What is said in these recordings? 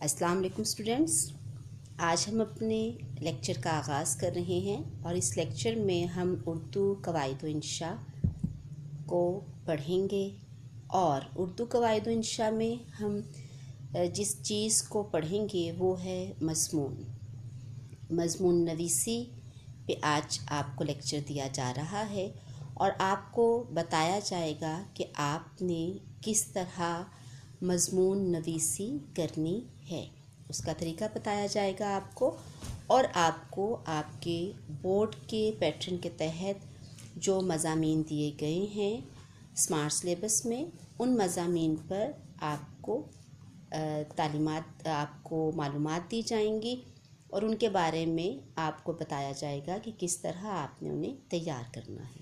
السلام علیکم اسٹوڈنٹس، آج ہم اپنے لیکچر کا آغاز کر رہے ہیں اور اس لیکچر میں ہم اردو قواعد و انشاء کو پڑھیں گے۔ اور اردو قواعد و انشاء میں ہم جس چیز کو پڑھیں گے وہ ہے مضمون نویسی پہ آج آپ کو لیکچر دیا جا رہا ہے اور آپ کو بتایا جائے گا کہ آپ نے کس طرح مضمون نویسی کرنی ہے، اس کا طریقہ بتایا جائے گا آپ کو، اور آپ کو آپ کے بورڈ کے پیٹرن کے تحت جو مضامین دیے گئے ہیں اسمارٹ سلیبس میں، ان مضامین پر آپ کو آپ کو معلومات دی جائیں گی اور ان کے بارے میں آپ کو بتایا جائے گا کہ کس طرح آپ نے انہیں تیار کرنا ہے۔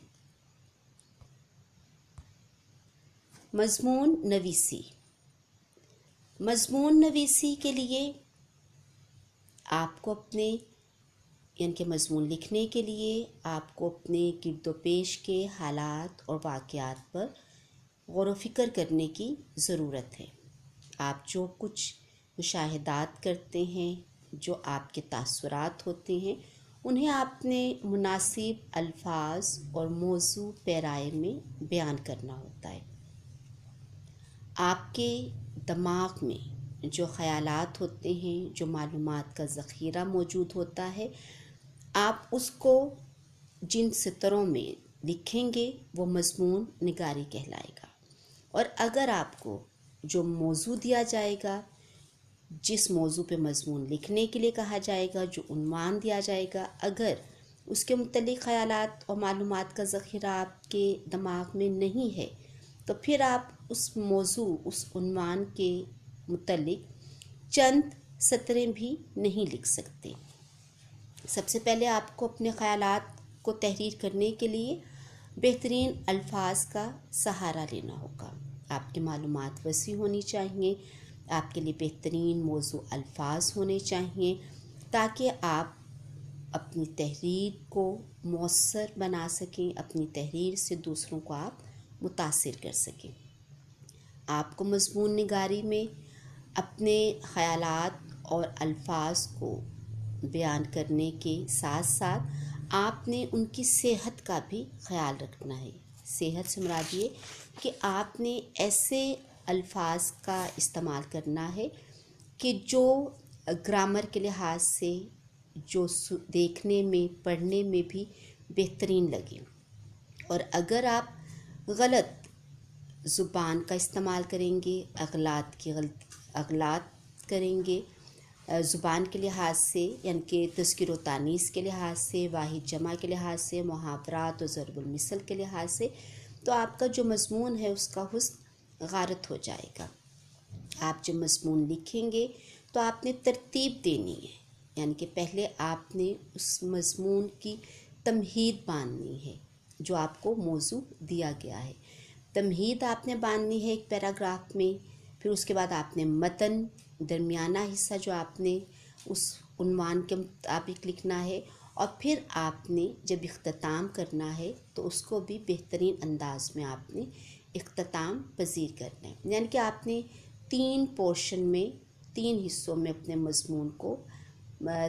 مضمون نویسی کے لیے آپ کو اپنے کہ مضمون لکھنے کے لیے آپ کو اپنے گرد و پیش کے حالات اور واقعات پر غور و فکر کرنے کی ضرورت ہے۔ آپ جو کچھ مشاہدات کرتے ہیں، جو آپ کے تاثرات ہوتے ہیں، انہیں آپ نے مناسب الفاظ اور موضوع پیرائے میں بیان کرنا ہوتا ہے۔ آپ کے دماغ میں جو خیالات ہوتے ہیں، جو معلومات کا ذخیرہ موجود ہوتا ہے، آپ اس کو جن سطروں میں لکھیں گے وہ مضمون نگاری کہلائے گا۔ اور اگر آپ کو جو موضوع دیا جائے گا، جس موضوع پہ مضمون لکھنے کے لیے کہا جائے گا، جو عنوان دیا جائے گا، اگر اس کے متعلق خیالات اور معلومات کا ذخیرہ آپ کے دماغ میں نہیں ہے تو پھر آپ اس موضوع، اس عنوان کے متعلق چند سطریں بھی نہیں لکھ سکتے۔ سب سے پہلے آپ کو اپنے خیالات کو تحریر کرنے کے لیے بہترین الفاظ کا سہارا لینا ہوگا۔ آپ کی معلومات وسیع ہونی چاہیے، آپ کے لیے بہترین موضوع الفاظ ہونے چاہیے تاکہ آپ اپنی تحریر کو مؤثر بنا سکیں، اپنی تحریر سے دوسروں کو آپ متاثر کر سکیں۔ آپ کو مضمون نگاری میں اپنے خیالات اور الفاظ کو بیان کرنے کے ساتھ ساتھ آپ نے ان کی صحت کا بھی خیال رکھنا ہے۔ صحت سے مراد یہ کہ آپ نے ایسے الفاظ کا استعمال کرنا ہے کہ جو گرامر کے لحاظ سے جو دیکھنے میں، پڑھنے میں بھی بہترین لگے۔ اور اگر آپ غلط زبان کا استعمال کریں گے، اغلاط کریں گے زبان کے لحاظ سے، یعنی کہ تذکیر و تانیث کے لحاظ سے، واحد جمع کے لحاظ سے، محاورات و ضرب المثل کے لحاظ سے، تو آپ کا جو مضمون ہے اس کا حسن غارت ہو جائے گا۔ آپ جب مضمون لکھیں گے تو آپ نے ترتیب دینی ہے، یعنی کہ پہلے آپ نے اس مضمون کی تمہید باندھنی ہے جو آپ کو موضوع دیا گیا ہے۔ تمہید آپ نے باندھنی ہے ایک پیراگراف میں، پھر اس کے بعد آپ نے متن، درمیانہ حصہ جو آپ نے اس عنوان کے مطابق لکھنا ہے، اور پھر آپ نے جب اختتام کرنا ہے تو اس کو بھی بہترین انداز میں آپ نے اختتام پذیر کرنا ہے۔ یعنی کہ آپ نے 3 پورشن میں، 3 حصوں میں اپنے مضمون کو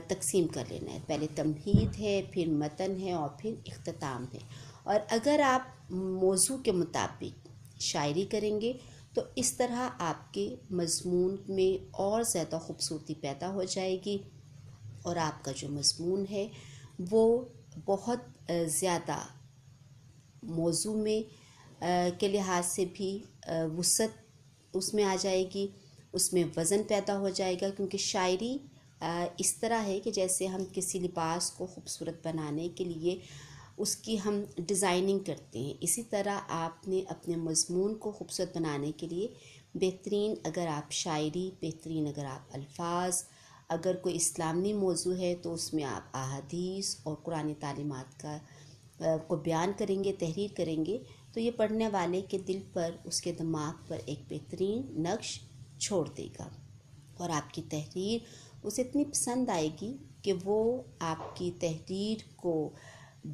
تقسیم کر لینا ہے۔ پہلے تمہید ہے، پھر متن ہے اور پھر اختتام ہے۔ اور اگر آپ موضوع کے مطابق شاعری کریں گے تو اس طرح آپ کے مضمون میں اور زیادہ خوبصورتی پیدا ہو جائے گی اور آپ کا جو مضمون ہے وہ بہت زیادہ موضوع میں کے لحاظ سے بھی وسعت اس میں آ جائے گی، اس میں وزن پیدا ہو جائے گا، کیونکہ شاعری اس طرح ہے کہ جیسے ہم کسی لباس کو خوبصورت بنانے کے لیے اس کی ہم ڈیزائننگ کرتے ہیں، اسی طرح آپ نے اپنے مضمون کو خوبصورت بنانے کے لیے بہترین اگر آپ شاعری، بہترین اگر آپ الفاظ، اگر کوئی اسلامی موضوع ہے تو اس میں آپ احادیث اور قرآن تعلیمات کو بیان کریں گے، تحریر کریں گے، تو یہ پڑھنے والے کے دل پر، اس کے دماغ پر ایک بہترین نقش چھوڑ دے گا اور آپ کی تحریر اسے اتنی پسند آئے گی کہ وہ آپ کی تحریر کو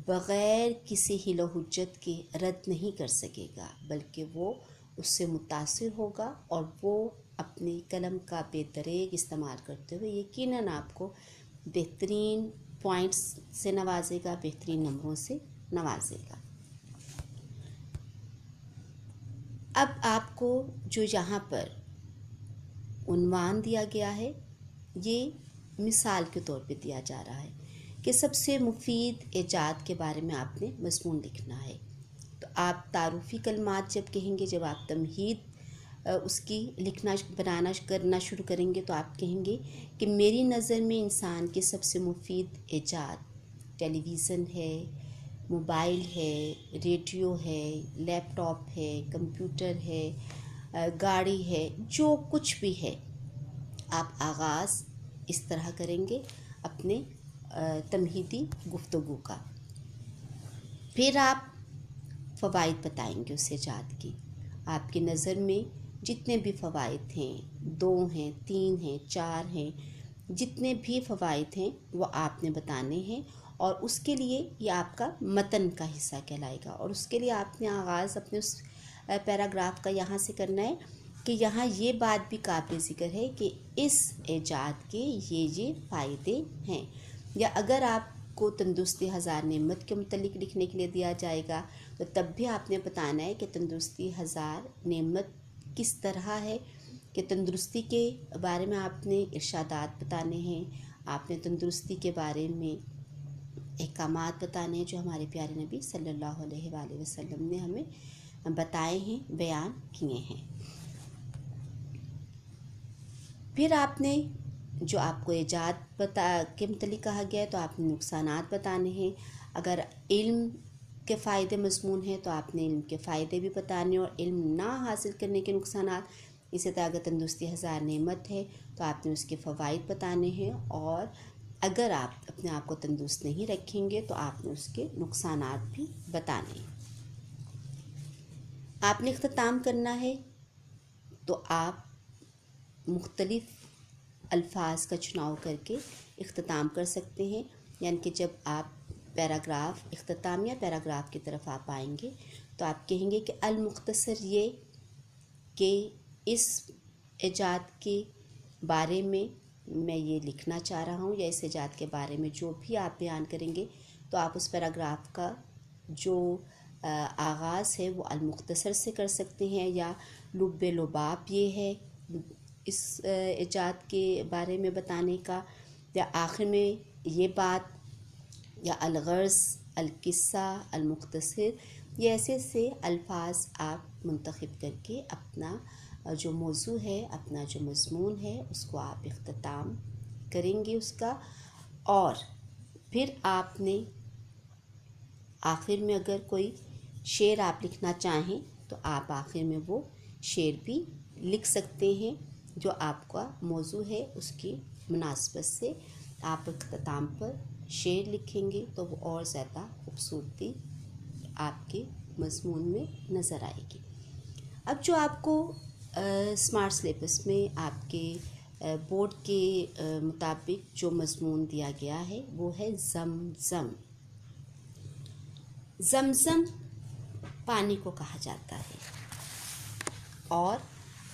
بغیر کسی حیل و حجت کے رد نہیں کر سکے گا، بلکہ وہ اس سے متاثر ہوگا اور وہ اپنی قلم کا بے دریغ استعمال کرتے ہوئے یقیناً آپ کو بہترین پوائنٹس سے نوازے گا، بہترین نمبروں سے نوازے گا۔ اب آپ کو جو یہاں پر عنوان دیا گیا ہے یہ مثال کے طور پہ دیا جا رہا ہے کہ سب سے مفید ایجاد کے بارے میں آپ نے مضمون لکھنا ہے۔ تو آپ تعارفی کلمات جب کہیں گے، جب آپ تمہید اس کی کرنا شروع کریں گے تو آپ کہیں گے کہ میری نظر میں انسان کی سب سے مفید ایجاد ٹیلی ویژن ہے، موبائل ہے، ریڈیو ہے، لیپ ٹاپ ہے، کمپیوٹر ہے، گاڑی ہے، جو کچھ بھی ہے۔ آپ آغاز اس طرح کریں گے اپنے تمہیدی گفتگو کا، پھر آپ فوائد بتائیں گے اس ایجاد کی۔ آپ کی نظر میں جتنے بھی فوائد ہیں، 2 ہیں، 3 ہیں، 4 ہیں، جتنے بھی فوائد ہیں وہ آپ نے بتانے ہیں، اور اس کے لیے یہ آپ کا متن کا حصہ کہلائے گا۔ اور اس کے لیے آپ نے آغاز اپنے اس پیراگراف کا یہاں سے کرنا ہے کہ یہاں یہ بات بھی قابل ذکر ہے کہ اس ایجاد کے یہ فائدے ہیں۔ یا اگر آپ کو تندرستی ہزار نعمت کے متعلق لکھنے کے لیے دیا جائے گا تو تب بھی آپ نے بتانا ہے کہ تندرستی ہزار نعمت کس طرح ہے، کہ تندرستی کے بارے میں آپ نے ارشادات بتانے ہیں، آپ نے تندرستی کے بارے میں احکامات بتانے ہیں جو ہمارے پیارے نبی صلی اللہ علیہ وآلہ وسلم نے ہمیں بتائے ہیں، بیان کیے ہیں۔ پھر آپ نے جو آپ کو ایجاد کے متعلق کہا گیا ہے تو آپ نے نقصانات بتانے ہیں۔ اگر علم کے فائدے مضمون ہیں تو آپ نے علم کے فائدے بھی بتانے، اور علم نہ حاصل کرنے کے نقصانات۔ اسی طرح اگر تندرستی ہزار نعمت ہے تو آپ نے اس کے فوائد بتانے ہیں، اور اگر آپ اپنے آپ کو تندرست نہیں رکھیں گے تو آپ نے اس کے نقصانات بھی بتانے ہیں۔ آپ نے اختتام کرنا ہے تو آپ مختلف الفاظ کا چناؤ کر کے اختتام کر سکتے ہیں، یعنی کہ جب آپ پیراگراف اختتامیہ پیراگراف کی طرف آپ آئیں گے تو آپ کہیں گے کہ المختصر یہ کہ اس ایجاد کے بارے میں یہ لکھنا چاہ رہا ہوں، یا اس ایجاد کے بارے میں جو بھی آپ بیان کریں گے تو آپ اس پیراگراف کا جو آغاز ہے وہ المختصر سے کر سکتے ہیں، یا لب لباب یہ ہے اس ایجاد کے بارے میں بتانے کا، یا آخر میں یہ بات، یا الغرض، القصہ، المختصر، یہ ایسے سے الفاظ آپ منتخب کر کے اپنا جو موضوع ہے، اپنا جو مضمون ہے اس کو آپ اختتام کریں گے اس کا۔ اور پھر آپ نے آخر میں اگر کوئی شعر آپ لکھنا چاہیں تو آپ آخر میں وہ شعر بھی لکھ سکتے ہیں جو آپ کا موضوع ہے، اس کی مناسبت سے آپ اختتام پر شعر لکھیں گے تو وہ اور زیادہ خوبصورتی آپ کے مضمون میں نظر آئے گی۔ اب جو آپ کو اسمارٹ سلیبس میں آپ کے بورڈ کے مطابق جو مضمون دیا گیا ہے وہ ہے زمزم۔ زمزم پانی کو کہا جاتا ہے، اور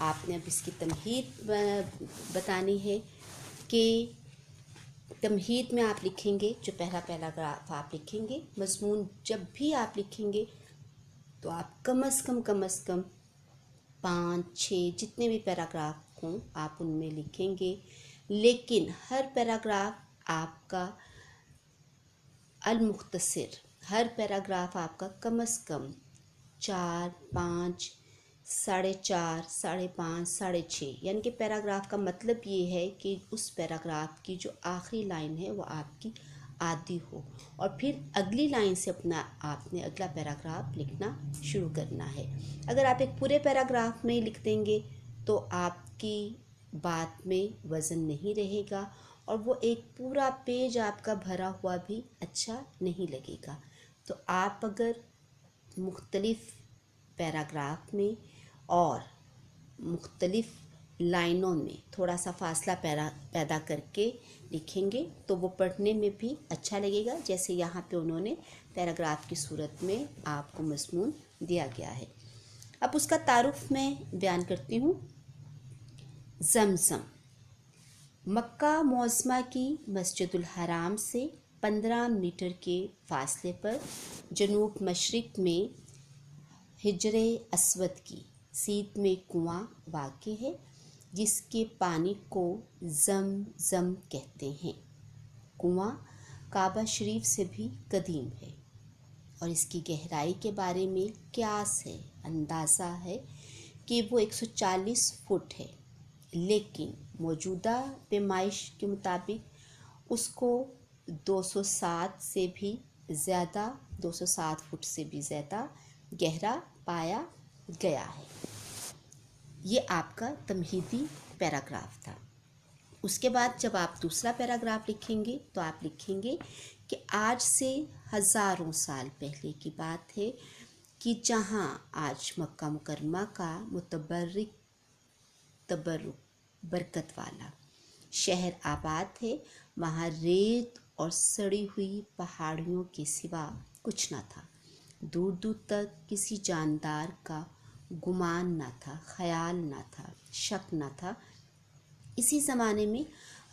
آپ نے اب اس کی تمہید بتانی ہے کہ تمہید میں آپ لکھیں گے، جو پہلا پیراگراف آپ لکھیں گے، مضمون جب بھی آپ لکھیں گے تو آپ کم از کم 5-6 جتنے بھی پیراگراف ہوں آپ ان میں لکھیں گے، لیکن ہر پیراگراف آپ کا المختصر، ہر پیراگراف آپ کا کم از کم 4، 5، 4.5، 5.5، 6.5، یعنی کہ پیراگراف کا مطلب یہ ہے کہ اس پیراگراف کی جو آخری لائن ہے وہ آپ کی آدھی ہو، اور پھر اگلی لائن سے آپ نے اگلا پیراگراف لکھنا شروع کرنا ہے۔ اگر آپ ایک پورے پیراگراف میں لکھ دیں گے تو آپ کی بات میں وزن نہیں رہے گا، اور وہ ایک پورا پیج آپ کا بھرا ہوا بھی اچھا نہیں لگے گا۔ تو آپ اگر مختلف پیراگراف میں اور مختلف لائنوں میں تھوڑا سا فاصلہ پیدا کر کے لکھیں گے تو وہ پڑھنے میں بھی اچھا لگے گا، جیسے یہاں پہ انہوں نے پیراگراف کی صورت میں آپ کو مضمون دیا گیا ہے۔ اب اس کا تعارف میں بیان کرتی ہوں۔ زمزم مکہ معظمہ کی مسجد الحرام سے 15 میٹر کے فاصلے پر جنوب مشرق میں حجر اسود کی سیدھ میں کنواں واقع ہے، جس کے پانی کو زمزم کہتے ہیں۔ کنواں کعبہ شریف سے بھی قدیم ہے اور اس کی گہرائی کے بارے میں قیاس ہے، اندازہ ہے کہ وہ 140 فٹ ہے، لیکن موجودہ پیمائش کے مطابق اس کو 207 فٹ سے بھی زیادہ گہرا پایا گیا ہے۔ یہ آپ کا تمہیدی پیراگراف تھا۔ اس کے بعد جب آپ دوسرا پیراگراف لکھیں گے تو آپ لکھیں گے کہ آج سے ہزاروں سال پہلے کی بات ہے کہ جہاں آج مکہ مکرمہ کا متبرک برکت والا شہر آباد ہے، وہاں ریت اور سڑی ہوئی پہاڑیوں کے سوا کچھ نہ تھا۔ دور دور تک کسی جاندار کا گمان نہ تھا، خیال نہ تھا، شک نہ تھا۔ اسی زمانے میں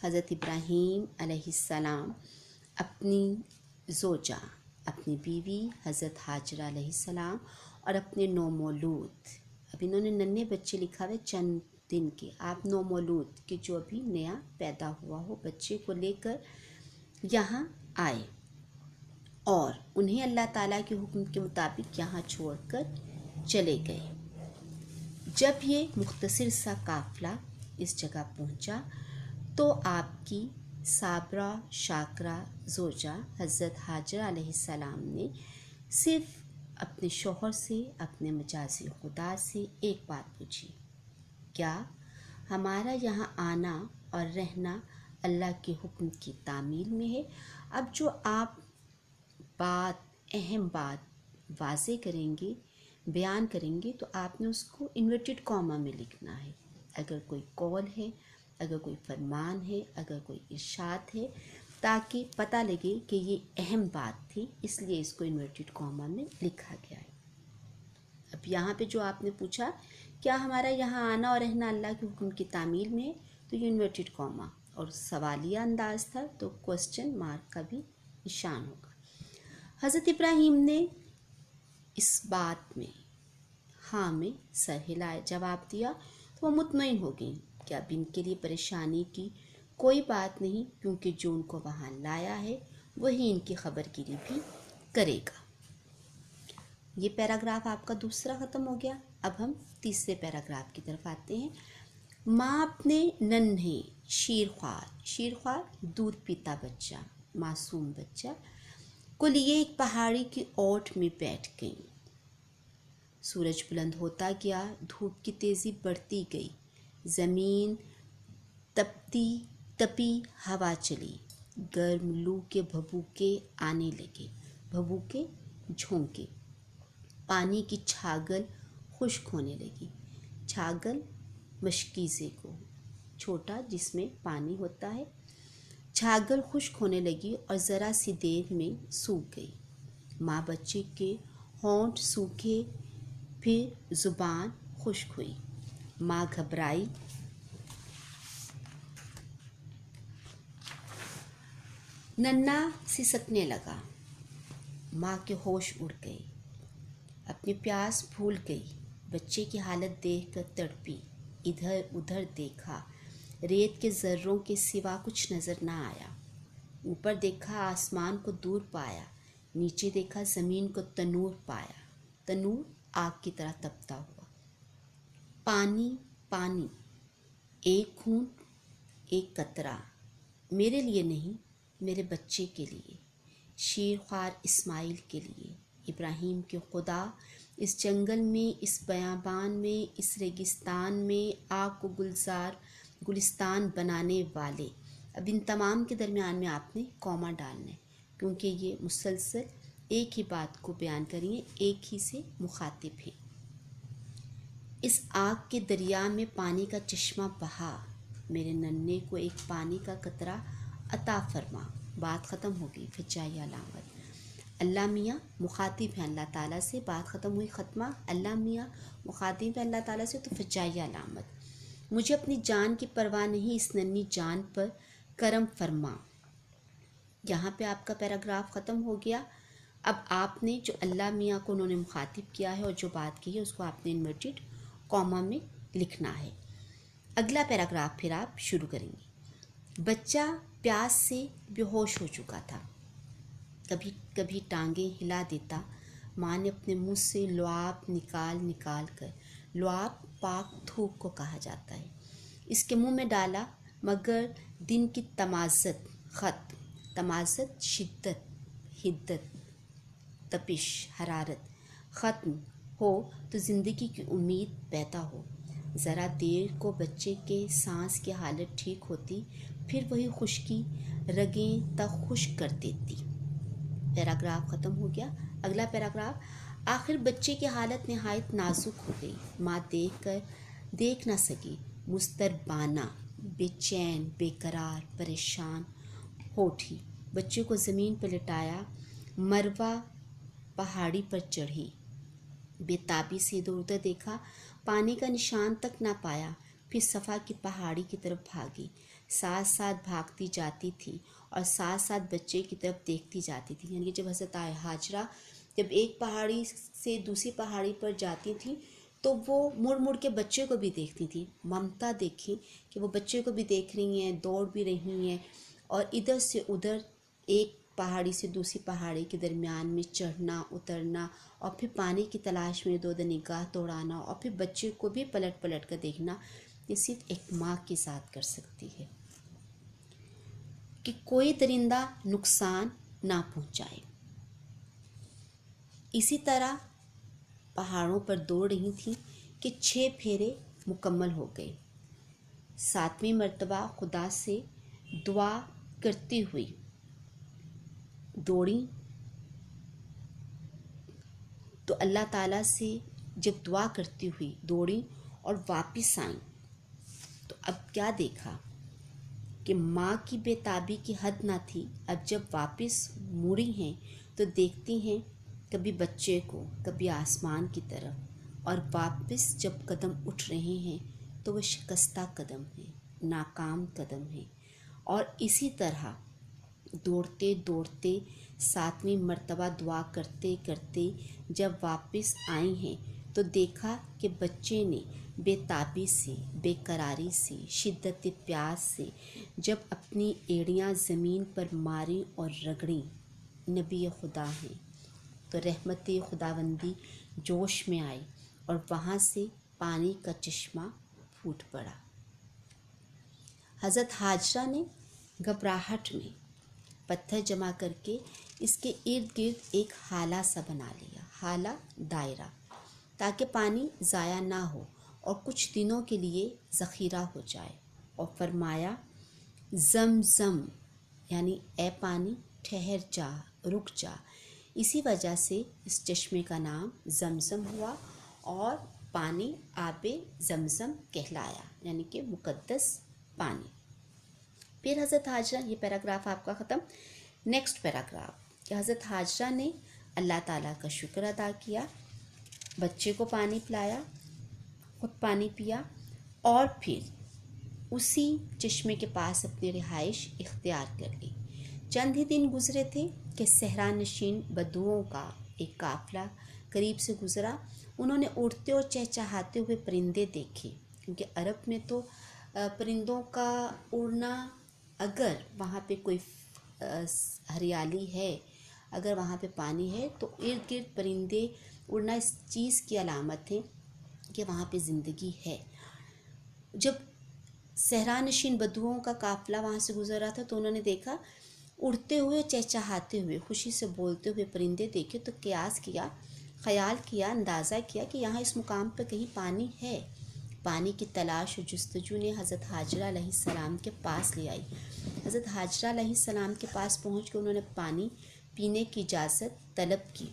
حضرت ابراہیم علیہ السلام اپنی زوجہ، اپنی بیوی حضرت حاجرہ علیہ السلام اور اپنے نومولود، اب انہوں نے ننھے بچے لکھا ہوئے چند دن کے، آپ نومولود کہ جو ابھی نیا پیدا ہوا ہو بچے کو لے کر یہاں آئے اور انہیں اللہ تعالیٰ کے حکم کے مطابق یہاں چھوڑ کر چلے گئے۔ جب یہ مختصر سا قافلہ اس جگہ پہنچا تو آپ کی صابرہ شاکرہ زوجہ حضرت حاجرہ علیہ السلام نے صرف اپنے شوہر سے، اپنے مجازی خدا سے ایک بات پوچھی، کیا ہمارا یہاں آنا اور رہنا اللہ کے حکم کی تعمیل میں ہے؟ اب جو آپ اہم بات واضح کریں گے، بیان کریں گے، تو آپ نے اس کو انورٹڈ کاما میں لکھنا ہے۔ اگر کوئی قول ہے، اگر کوئی فرمان ہے، اگر کوئی ارشاد ہے، تاکہ پتہ لگے کہ یہ اہم بات تھی، اس لیے اس کو انورٹڈ کاما میں لکھا گیا ہے۔ اب یہاں پہ جو آپ نے پوچھا کیا ہمارا یہاں آنا اور رہنا اللہ کے حکم کی تعمیل میں ہے، تو یہ انورٹڈ کاما اور سوالیہ انداز تھا تو کوسچن مارک کا بھی نشان ہوگا۔ حضرت ابراہیم نے اس بات میں ہاں میں سر ہلائے جواب دیا تو وہ مطمئن ہو گئیں کہ اب ان کے لیے پریشانی کی کوئی بات نہیں، کیونکہ جو ان کو وہاں لایا ہے وہی ان کی خبر گیری بھی کرے گا۔ یہ پیراگراف آپ کا دوسرا ختم ہو گیا۔ اب ہم تیسرے پیراگراف کی طرف آتے ہیں۔ ماں اپنے ننھے شیرخوار دودھ پیتا بچہ، معصوم بچہ کو لیے ایک پہاڑی کی اوٹ میں بیٹھ گئیں۔ سورج بلند ہوتا گیا، دھوپ کی تیزی بڑھتی گئی، زمین تپی ہوا چلی، گرم لو کے بھبوکے آنے لگے، بھبوکے جھونکے، پانی کی چھاگل خشک ہونے لگی۔ چھاگل مشکیزے کو چھوٹا جس میں پانی ہوتا ہے، چھاگل خشک ہونے لگی اور ذرا سی دیر میں سوکھ گئی۔ ماں بچے کے ہونٹ سوکھے، پھر زبان خشک ہوئی۔ ماں گھبرائی، ننھا سسکنے لگا۔ ماں کے ہوش اڑ گئے، اپنی پیاس بھول گئی، بچے کی حالت دیکھ کر تڑپی، ادھر ادھر دیکھا، ریت کے ذروں کے سوا کچھ نظر نہ آیا۔ اوپر دیکھا آسمان کو دور پایا، نیچے دیکھا زمین کو تنور پایا، تنور آگ کی طرح تپتا ہوا۔ پانی پانی، ایک گھونٹ، ایک قطرہ، میرے لیے نہیں، میرے بچے کے لیے، شیرخوار اسماعیل کے لیے۔ ابراہیم کے خدا اس جنگل میں، اس بیابان میں، اس ریگستان میں آگ کو گلستان بنانے والے۔ اب ان تمام کے درمیان میں آپ نے کوما ڈالنا ہے، کیونکہ یہ مسلسل ایک ہی بات کو بیان کریے، ایک ہی سے مخاطب ہیں۔ اس آگ کے دریا میں پانی کا چشمہ بہا، میرے ننھے کو ایک پانی کا قطرہ عطا فرما۔ بات ختم ہو گئی، فجائیہ علامت۔ اللہ میاں مخاطب ہیں اللہ تعالیٰ سے، بات ختم ہوئی، ختمہ، اللہ میاں مخاطب ہیں اللہ تعالیٰ سے، تو فجائیہ علامت۔ مجھے اپنی جان کی پرواہ نہیں، اس ننھی جان پر کرم فرما۔ یہاں پہ آپ کا پیراگراف ختم ہو گیا۔ اب آپ نے جو اللہ میاں کو انہوں نے مخاطب کیا ہے اور جو بات کی ہے اس کو آپ نے انورٹڈ کاما میں لکھنا ہے۔ اگلا پیراگراف پھر آپ شروع کریں گے۔ بچہ پیاس سے بے ہوش ہو چکا تھا، کبھی کبھی ٹانگیں ہلا دیتا۔ ماں نے اپنے منہ سے لعاب نکال کر، لعاب پاک تھوک کو کہا جاتا ہے، اس کے منہ میں ڈالا، مگر دن کی تمازت تمازت شدت، حدت، تپش، حرارت ختم ہو تو زندگی کی امید پیدا ہو۔ ذرا دیر کو بچے کے سانس کی حالت ٹھیک ہوتی، پھر وہی خشکی رگیں تک خشک کر دیتی۔ پیراگراف ختم ہو گیا۔ اگلا پیراگراف، آخر بچے کی حالت نہایت نازک ہو گئی۔ ماں دیکھ نہ سکی، مضطربانہ، بے چین، بے قرار، پریشان ہو اٹھی۔ بچے کو زمین پر لٹایا، مروہ پہاڑی پر چڑھی، بے تابی سے ادھر ادھر دیکھا، پانی کا نشان تک نہ پایا، پھر صفا کی پہاڑی کی طرف بھاگی، ساتھ ساتھ بھاگتی جاتی تھی اور ساتھ ساتھ بچے کی طرف دیکھتی جاتی تھی۔ یعنی کہ جب حضرت ہاجرہ جب ایک پہاڑی سے دوسری پہاڑی پر جاتی تھیں تو وہ مڑ مڑ کے بچے کو بھی دیکھتی تھی۔ ممتا دیکھی کہ وہ بچے کو بھی دیکھ رہی ہیں، دوڑ بھی رہی ہیں، اور ادھر سے ادھر ایک پہاڑی سے دوسری پہاڑی کے درمیان میں چڑھنا اترنا، اور پھر پانی کی تلاش میں دو نگاہ دوڑانا، اور پھر بچے کو بھی پلٹ پلٹ کر دیکھنا، یہ صرف ایک ماں کے ساتھ کر سکتی ہے کہ کوئی درندہ نقصان نہ پہنچائے۔ اسی طرح پہاڑوں پر دوڑ رہی تھیں کہ 6 پھیرے مکمل ہو گئے۔ 7ویں مرتبہ خدا سے دعا کرتی ہوئی دوڑیں تو اللہ تعالیٰ سے جب دعا کرتی ہوئی دوڑیں اور واپس آئیں تو اب کیا دیکھا کہ ماں کی بے تابی کی حد نہ تھی۔ اب جب واپس مڑی ہیں تو دیکھتی ہیں کبھی بچے کو، کبھی آسمان کی طرف، اور واپس جب قدم اٹھ رہے ہیں تو وہ شکستہ قدم ہیں، ناکام قدم ہیں، اور اسی طرح دوڑتے دوڑتے 7ویں مرتبہ دعا کرتے کرتے جب واپس آئی ہیں تو دیکھا کہ بچے نے بے تابی سے، بے قراری سے، شدت پیاس سے جب اپنی ایڑیاں زمین پر ماری اور رگڑیں، نبی خدا ہیں تو رحمت خداوندی جوش میں آئی اور وہاں سے پانی کا چشمہ پھوٹ پڑا۔ حضرت ہاجرہ نے گھبراہٹ میں پتھر جمع کر کے اس کے ارد گرد ایک ہالہ سا بنا لیا، ہالہ دائرہ، تاکہ پانی ضائع نہ ہو اور کچھ دنوں کے لیے ذخیرہ ہو جائے، اور فرمایا زمزم، یعنی اے پانی ٹھہر جا، رک جا۔ اسی وجہ سے اس چشمے کا نام زمزم ہوا اور پانی آب زمزم کہلایا، یعنی کہ مقدس پانی۔ پھر حضرت ہاجرہ، یہ پیراگراف آپ کا ختم۔ نیکسٹ پیراگراف کہ حضرت ہاجرہ نے اللہ تعالیٰ کا شکر ادا کیا، بچے کو پانی پلایا، خود پانی پیا، اور پھر اسی چشمے کے پاس اپنی رہائش اختیار کر لی۔ چند ہی دن گزرے تھے کہ صحرا نشین بدوؤں کا ایک قافلہ قریب سے گزرا۔ انہوں نے اڑتے اور چہچہاتے ہوئے پرندے دیکھے، کیونکہ عرب میں تو پرندوں کا اڑنا، اگر وہاں پہ کوئی ہریالی ہے، اگر وہاں پہ پانی ہے تو ارد گرد پرندے اڑنا اس چیز کی علامت ہے کہ وہاں پہ زندگی ہے۔ جب صحرا نشین بدوؤں کا قافلہ وہاں سے گزر رہا تھا تو انہوں نے دیکھا اڑتے ہوئے، چہچہاتے ہوئے، خوشی سے بولتے ہوئے پرندے دیکھے، تو خیال کیا، اندازہ کیا کہ یہاں اس مقام پہ کہیں پانی ہے۔ پانی کی تلاش و جستجو نے حضرت ہاجرہ علیہ السلام کے پاس لے آئی۔ حضرت ہاجرہ علیہ السلام کے پاس پہنچ کے انہوں نے پانی پینے کی اجازت طلب کی۔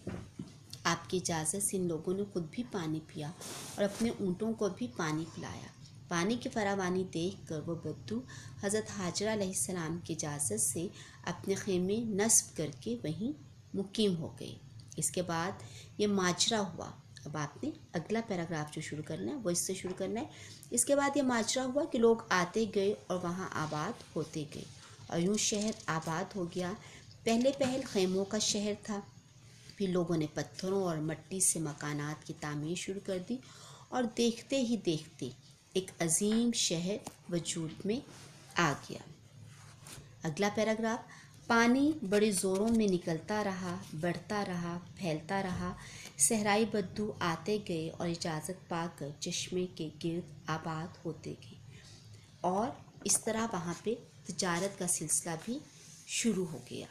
آپ کی اجازت سے ان لوگوں نے خود بھی پانی پیا اور اپنے اونٹوں کو بھی پانی پلایا۔ پانی کی فراوانی دیکھ کر وہ بدو حضرت ہاجرہ علیہ السلام کی اجازت سے اپنے خیمے نصب کر کے وہیں مقیم ہو گئے۔ اس کے بعد یہ ماجرا ہوا اب آپ نے اگلا پیراگراف جو شروع کرنا ہے وہ اس سے شروع کرنا ہے. اس کے بعد یہ ماجرا ہوا کہ لوگ آتے گئے اور وہاں آباد ہوتے گئے اور یوں شہر آباد ہو گیا. پہلے پہل خیموں کا شہر تھا، پھر لوگوں نے پتھروں اور مٹی سے مکانات کی تعمیر شروع کر دی اور دیکھتے ہی دیکھتے ایک عظیم شہر وجود میں آ گیا. اگلا پیراگراف. پانی بڑے زوروں میں نکلتا رہا، بڑھتا رہا، پھیلتا رہا. صحرائی بدو آتے گئے اور اجازت پا کر چشمے کے گرد آباد ہوتے گئے اور اس طرح وہاں پہ تجارت کا سلسلہ بھی شروع ہو گیا.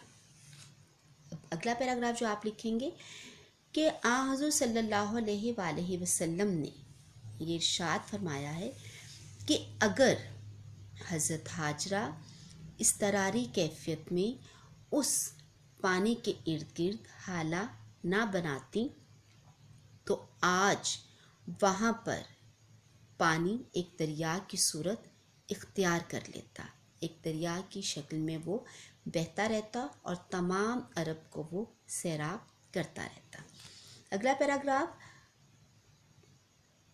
اگلا پیراگراف جو آپ لکھیں گے کہ حضور صلی اللہ علیہ وآلہ وسلم نے یہ ارشاد فرمایا ہے کہ اگر حضرت حاجرہ اضطراری کیفیت میں اس پانی کے ارد گرد حالہ نہ بناتی تو آج وہاں پر پانی ایک دریا کی صورت اختیار کر لیتا، ایک دریا کی شکل میں وہ بہتا رہتا اور تمام عرب کو وہ سیراب کرتا رہتا. اگلا پیراگراف.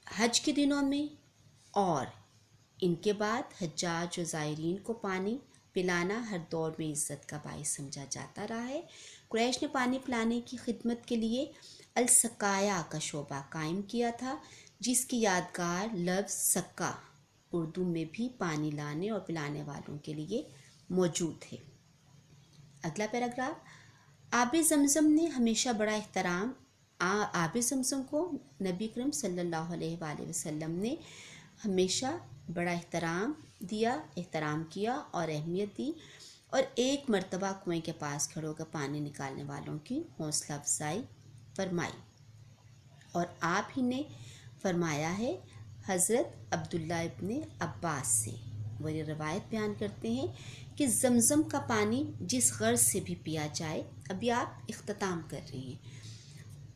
حج کے دنوں میں اور ان کے بعد حجاج و زائرین کو پانی پلانا ہر دور میں عزت کا باعث سمجھا جاتا رہا ہے. قریش نے پانی پلانے کی خدمت کے لیے السقایا کا شعبہ قائم کیا تھا، جس کی یادگار لفظ سقا اردو میں بھی پانی لانے اور پلانے والوں کے لیے موجود ہے. اگلا پیراگراف. آب زمزم نے ہمیشہ بڑا احترام آب زمزم کو نبی کریم صلی اللہ علیہ وآلہ وسلم نے ہمیشہ بڑا احترام کیا اور اہمیت دی اور ایک مرتبہ کنویں کے پاس کھڑے ہو کر پانی نکالنے والوں کی حوصلہ افزائی فرمائی. اور آپ ہی نے فرمایا ہے حضرت عبداللہ ابن عباس سے، وہ یہ روایت بیان کرتے ہیں کہ زمزم کا پانی جس غرض سے بھی پیا جائے، ابھی آپ اختتام کر رہے ہیں،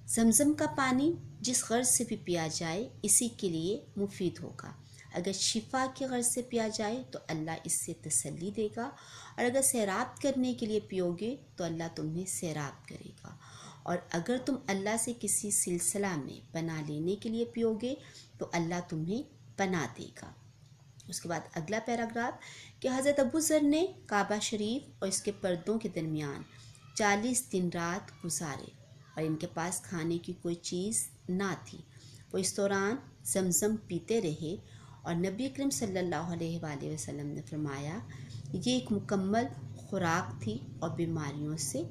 زمزم کا پانی جس غرض سے بھی پیا جائے اسی کے لیے مفید ہوگا. اگر شفا کی غرض سے پیا جائے تو اللہ اس سے تسلی دے گا، اور اگر سیراب کرنے کے لیے پیو گے تو اللہ تمہیں سیراب کرے گا، اور اگر تم اللہ سے کسی سلسلہ میں پناہ لینے کے لیے پیو گے تو اللہ تمہیں پناہ دے گا. اس کے بعد اگلا پیراگراف کہ حضرت ابو ذر نے کعبہ شریف اور اس کے پردوں کے درمیان 40 دن رات گزارے اور ان کے پاس کھانے کی کوئی چیز نہ تھی. وہ اس دوران زمزم پیتے رہے اور نبی کریم صلی اللہ علیہ وآلہ وسلم نے فرمایا یہ ایک مکمل خوراک تھی اور بیماریوں سے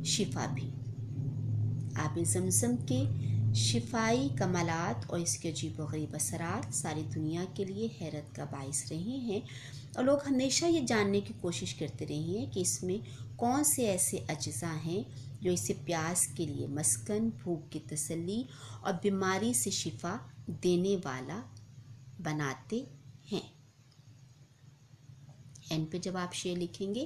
شفا بھی. آب زمزم کے شفائی کمالات اور اس کے عجیب و غریب اثرات ساری دنیا کے لیے حیرت کا باعث رہے ہیں، اور لوگ ہمیشہ یہ جاننے کی کوشش کرتے رہے ہیں کہ اس میں کون سے ایسے اجزاء ہیں جو اسے پیاس کے لیے مسکن، بھوک کی تسلی اور بیماری سے شفا دینے والا بناتے ہیں. اینڈ پہ جب آپ شعر لکھیں گے،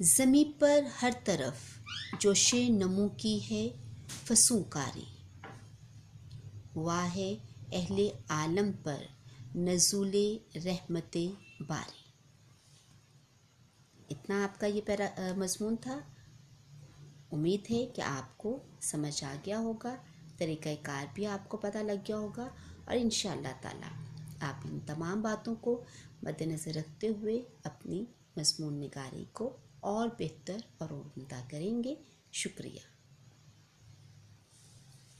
زمیں پر ہر طرف جوش نمو کی ہے فسوں کاری، ہوا ہے اہل عالم پر نزول رحمت باری. اتنا آپ کا یہ مضمون تھا. امید ہے کہ آپ کو سمجھ آ گیا ہوگا، طریقہ کار بھی آپ کو پتہ لگ گیا ہوگا، اور انشاءاللہ تعالی آپ ان تمام باتوں کو مد نظر رکھتے ہوئے اپنی مضمون نگاری کو اور بہتر اور عمدہ کریں گے. شکریہ.